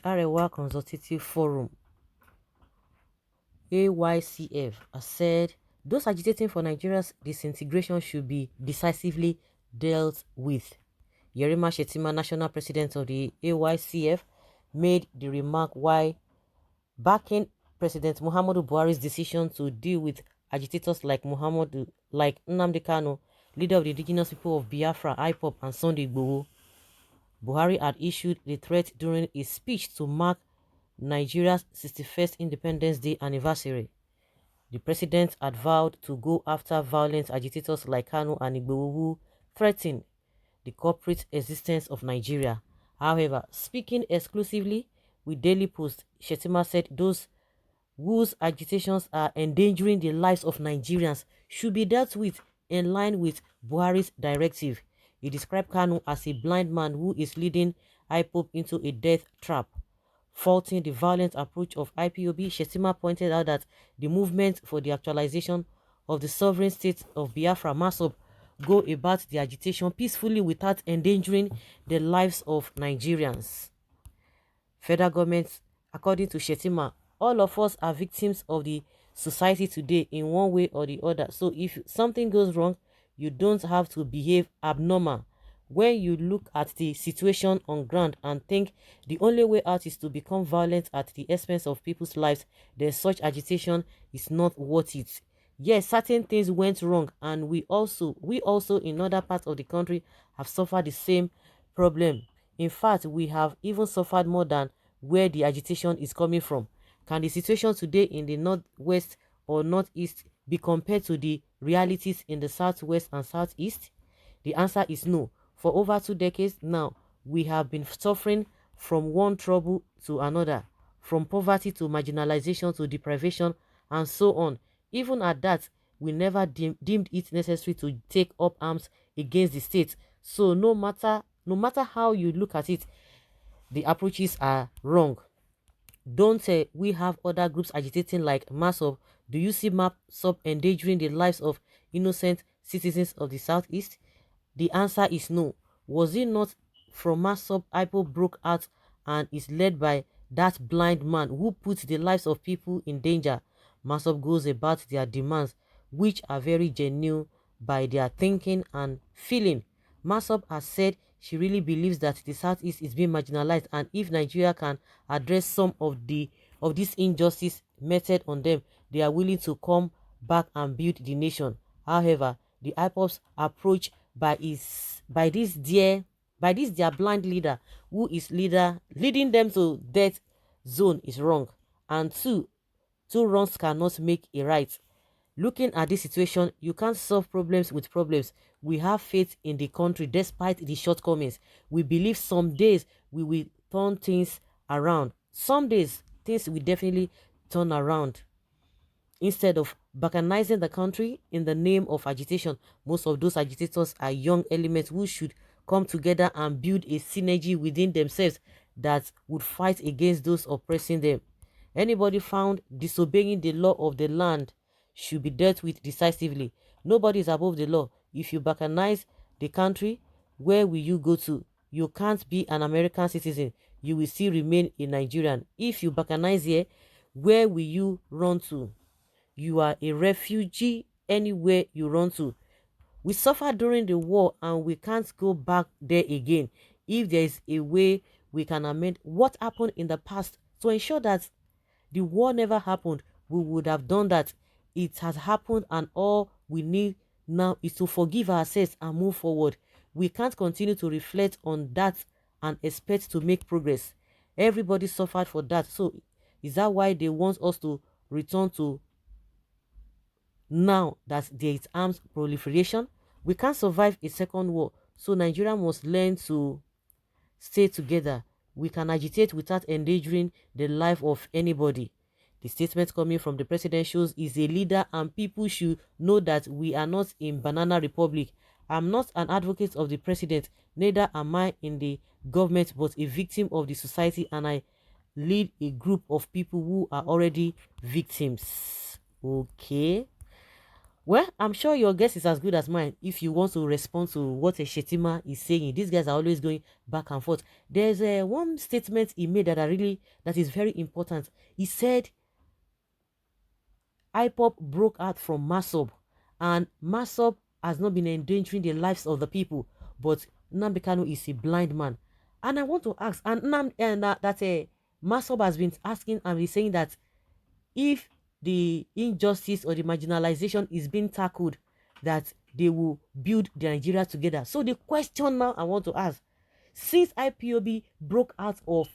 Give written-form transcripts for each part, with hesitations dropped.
Arewa Consultative Forum, AYCF, has said those agitating for Nigeria's disintegration should be decisively dealt with. Şťár⁰Y, national president of the AYCF, made the remark while backing President Muhammadu Buhari's decision to deal with agitators like Nnamdi Kanu, leader of the indigenous people of Biafra, IPOB, and Sunday Igboho. Buhari had issued the threat during a speech to mark Nigeria's 61st Independence Day anniversary. The president had vowed to go after violent agitators like Kanu and Igboho who threatened the corporate existence of Nigeria. However, speaking exclusively with Daily Post, Şťár⁰Y said those whose agitations are endangering the lives of Nigerians should be dealt with in line with Buhari's directive. He described Kanu as a blind man who is leading IPOB into a death trap. Faulting the violent approach of IPOB, Şťár⁰Y pointed out that the movement for the actualization of the sovereign state of Biafra, MASOB, go about the agitation peacefully without endangering the lives of Nigerians. Federal government, according to Şťár⁰Y, all of us are victims of the society today in one way or the other. So if something goes wrong, you don't have to behave abnormal. When you look at the situation on ground and think the only way out is to become violent at the expense of people's lives, then such agitation is not worth it. Yes, certain things went wrong, and we also in other parts of the country have suffered the same problem. In fact, we have even suffered more than where the agitation is coming from. Can the situation today in the northwest or northeast be compared to the realities in the southwest and southeast? The answer is no. For over 2 decades now, we have been suffering from one trouble to another, from poverty to marginalization to deprivation and so on. Even at that, we never deemed it necessary to take up arms against the state. So no matter how you look at it, the approaches are wrong. Don't say we have other groups agitating like MASOB. Do you see MASOB endangering the lives of innocent citizens of the southeast? The answer is no. Was it not from MASOB IPOB broke out and is led by that blind man who puts the lives of people in danger? MASOB goes about their demands, which are very genuine by their thinking and feeling. MASOB has said she really believes that the southeast is being marginalized, and if Nigeria can address some of this injustice meted on them, they are willing to come back and build the nation. However, the IPOB's approach by this their blind leader who is leading them to death zone is wrong. And two wrongs cannot make a right. Looking at this situation, you can't solve problems with problems. We have faith in the country despite the shortcomings. We believe some days we will turn things around. Some days things will definitely turn around. Instead of balkanizing the country in the name of agitation, most of those agitators are young elements who should come together and build a synergy within themselves that would fight against those oppressing them. Anybody found disobeying the law of the land should be dealt with decisively. Nobody is above the law. If you balkanize the country, where will you go to? You can't be an American citizen. You will still remain a Nigerian. If you balkanize here, where will you run to? You are a refugee anywhere you run to. We suffered during the war and we can't go back there again. If there is a way we can amend what happened in the past to ensure that the war never happened, we would have done that. It has happened, and all we need now is to forgive ourselves and move forward. We can't continue to reflect on that and expect to make progress. Everybody suffered for that. So is that why they want us to return to now that there is arms proliferation? We can't survive a second war. So Nigeria must learn to stay together. We can agitate without endangering the life of anybody. The statement coming from the president shows he's a leader, and people should know that we are not in Banana Republic. I'm not an advocate of the president, neither am I in the government, but a victim of the society, and I lead a group of people who are already victims. Okay. Well, I'm sure your guess is as good as mine if you want to respond to what a Shetima is saying. These guys are always going back and forth. There's one statement he made that is very important. He said IPOP broke out from Masob, and Masob has not been endangering the lives of the people, but Nnamdi Kanu is a blind man. And I want to ask, and Masob has been asking and he's saying that if the injustice or the marginalization is being tackled, that they will build the Nigeria together. So the question now I want to ask, since IPOB broke out of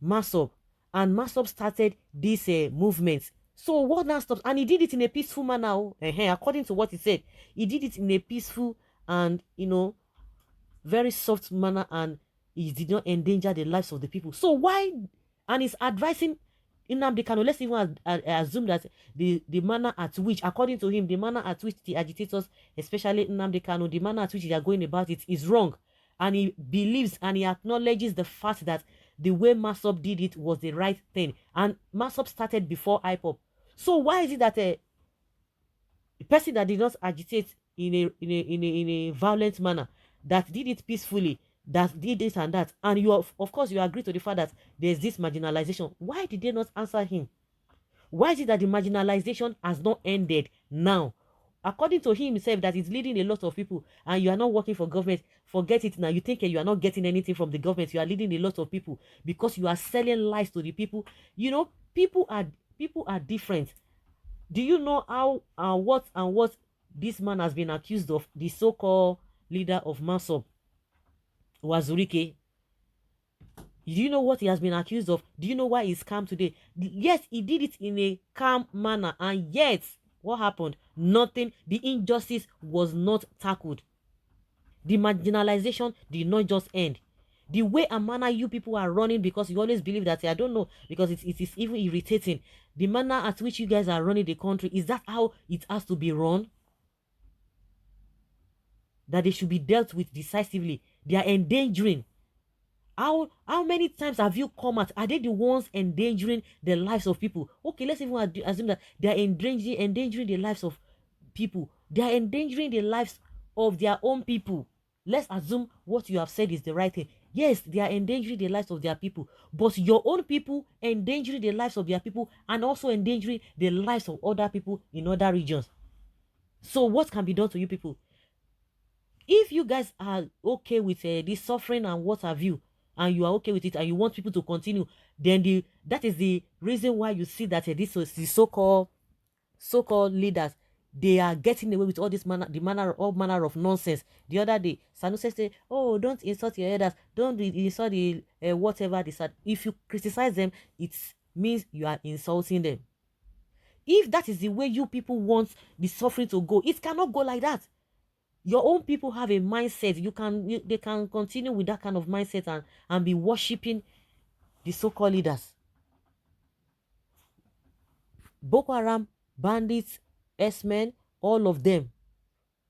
Masob and Masob started this movement, so what now stops? And he did it in a peaceful manner. According to what he said, he did it in a peaceful and very soft manner, and he did not endanger the lives of the people. So why? And he's advising Nnamdi Kanu. Let's even assume that the manner at which, according to him, the manner at which the agitators, especially Nnamdi Kanu, the manner at which they are going about it is wrong, and he believes and he acknowledges the fact that the way Masob did it was the right thing, and Masob started before IPOP. So why is it that a person that did not agitate in a violent manner, that did it peacefully, that did this and that, and you of course you agree to the fact that there's this marginalization, why did they not answer him? Why is it that the marginalization has not ended now? According to him himself, that is leading a lot of people, and you are not working for government. Forget it now. You think you are not getting anything from the government. You are leading a lot of people because you are selling lies to the people. People are different. Do you know how what this man has been accused of? The so-called leader of Masob, Wazurike. Do you know what he has been accused of? Do you know why he's calm today? Yes, he did it in a calm manner, and yet what happened? Nothing. The injustice was not tackled. The marginalization did not just end. The way and manner you people are running, because you always believe that, I don't know, because it is even irritating. The manner at which you guys are running the country, is that how it has to be run? That they should be dealt with decisively. They are endangering. How many times have you come out? Are they the ones endangering the lives of people? Okay, let's even assume that they are endangering the lives of people. They are endangering the lives of their own people. Let's assume what you have said is the right thing. Yes, they are endangering the lives of their people, but your own people endangering the lives of their people and also endangering the lives of other people in other regions. So what can be done to you people? If you guys are okay with this suffering and what have you, and you are okay with it, and you want people to continue, then that is the reason why you see that this was the so-called leaders, they are getting away with all this all manner of nonsense. The other day, Sanusi said, "Oh, don't insult your elders, don't insult the whatever they said." If you criticize them, it means you are insulting them. If that is the way you people want the suffering to go, it cannot go like that. Your own people have a mindset. They can continue with that kind of mindset and be worshiping the so-called leaders. Boko Haram, bandits, S-men, all of them.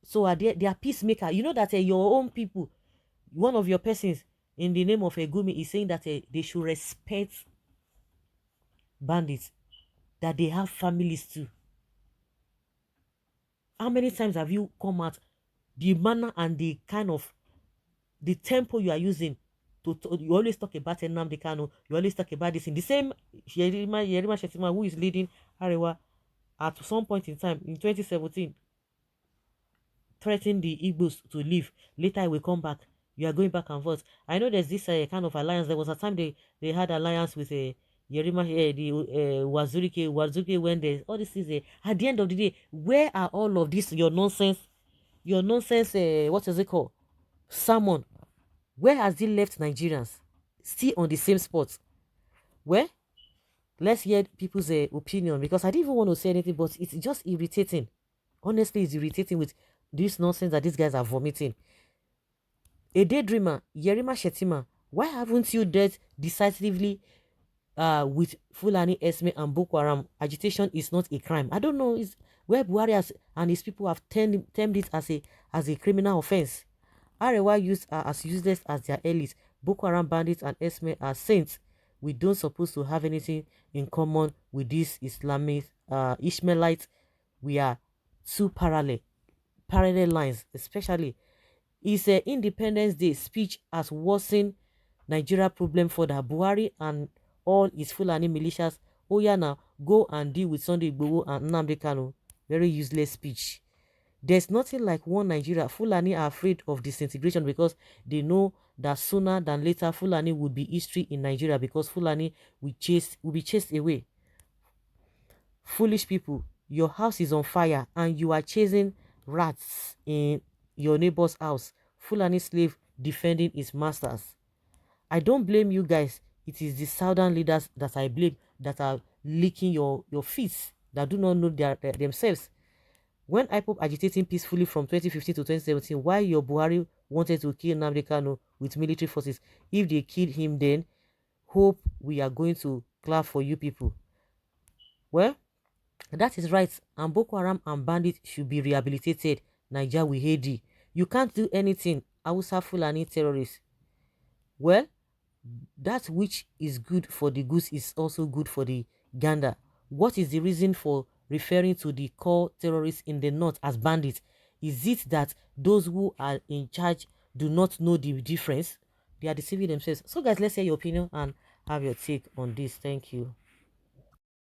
So they are peacemaker. You know that your own people, one of your persons in the name of Egumi is saying that they should respect bandits, that they have families too. How many times have you come out? The manner and the kind of the tempo you are using you always talk about Nnamdi Kanu, you always talk about this in the same Yerima Shetima, who is leading Arewa, at some point in time in 2017 threatening the Igbos to leave. Later he will come back. You are going back and forth. I know there's this kind of alliance. There was a time they had alliance with a Yerima, the Wazurike when there's all this is at the end of the day, where are all of this your nonsense, what is it called, sermon? Where has it left Nigerians? Still on the same spot. Where? Let's hear people's opinion, because I didn't even want to say anything, but it's just irritating. Honestly, it's irritating with this nonsense that these guys are vomiting. A daydreamer, Yerima Shetima, why haven't you dealt decisively with Fulani, Esme, and Boko Haram? Agitation is not a crime. I don't know is where Buhari and his people have termed it as a criminal offense. Arewa youths are as useless as their elites. Boko Haram bandits and Esme are saints. We don't supposed to have anything in common with these Islamic Ishmaelites. We are two parallel lines, especially his Independence Day speech has worsened Nigeria problem for the Buhari and all his Fulani militias. Oh yeah, now go and deal with Sunday Igboho and Nnamdi Kanu. Very useless speech. There's nothing like one Nigeria. Fulani are afraid of disintegration because they know that sooner than later Fulani would be history in Nigeria because Fulani will be chased away. Foolish people, your house is on fire and you are chasing rats in your neighbor's house. Fulani slave defending his masters. I don't blame you guys. It is the southern leaders that I blame that are licking your feet, that do not know themselves. When IPOP agitating peacefully from 2015 to 2017, why your Buhari wanted to kill Nnamdi Kanu with military forces? If they killed him then, hope we are going to clap for you people. Well, that is right. And Boko Haram and bandits should be rehabilitated. Niger we hate. You can't do anything. Hausa Fulani terrorists. Well, that which is good for the goose is also good for the gander. What is the reason for referring to the core terrorists in the north as bandits? Is it that those who are in charge do not know the difference? They are deceiving themselves. So guys, let's hear your opinion and have your take on this. Thank you.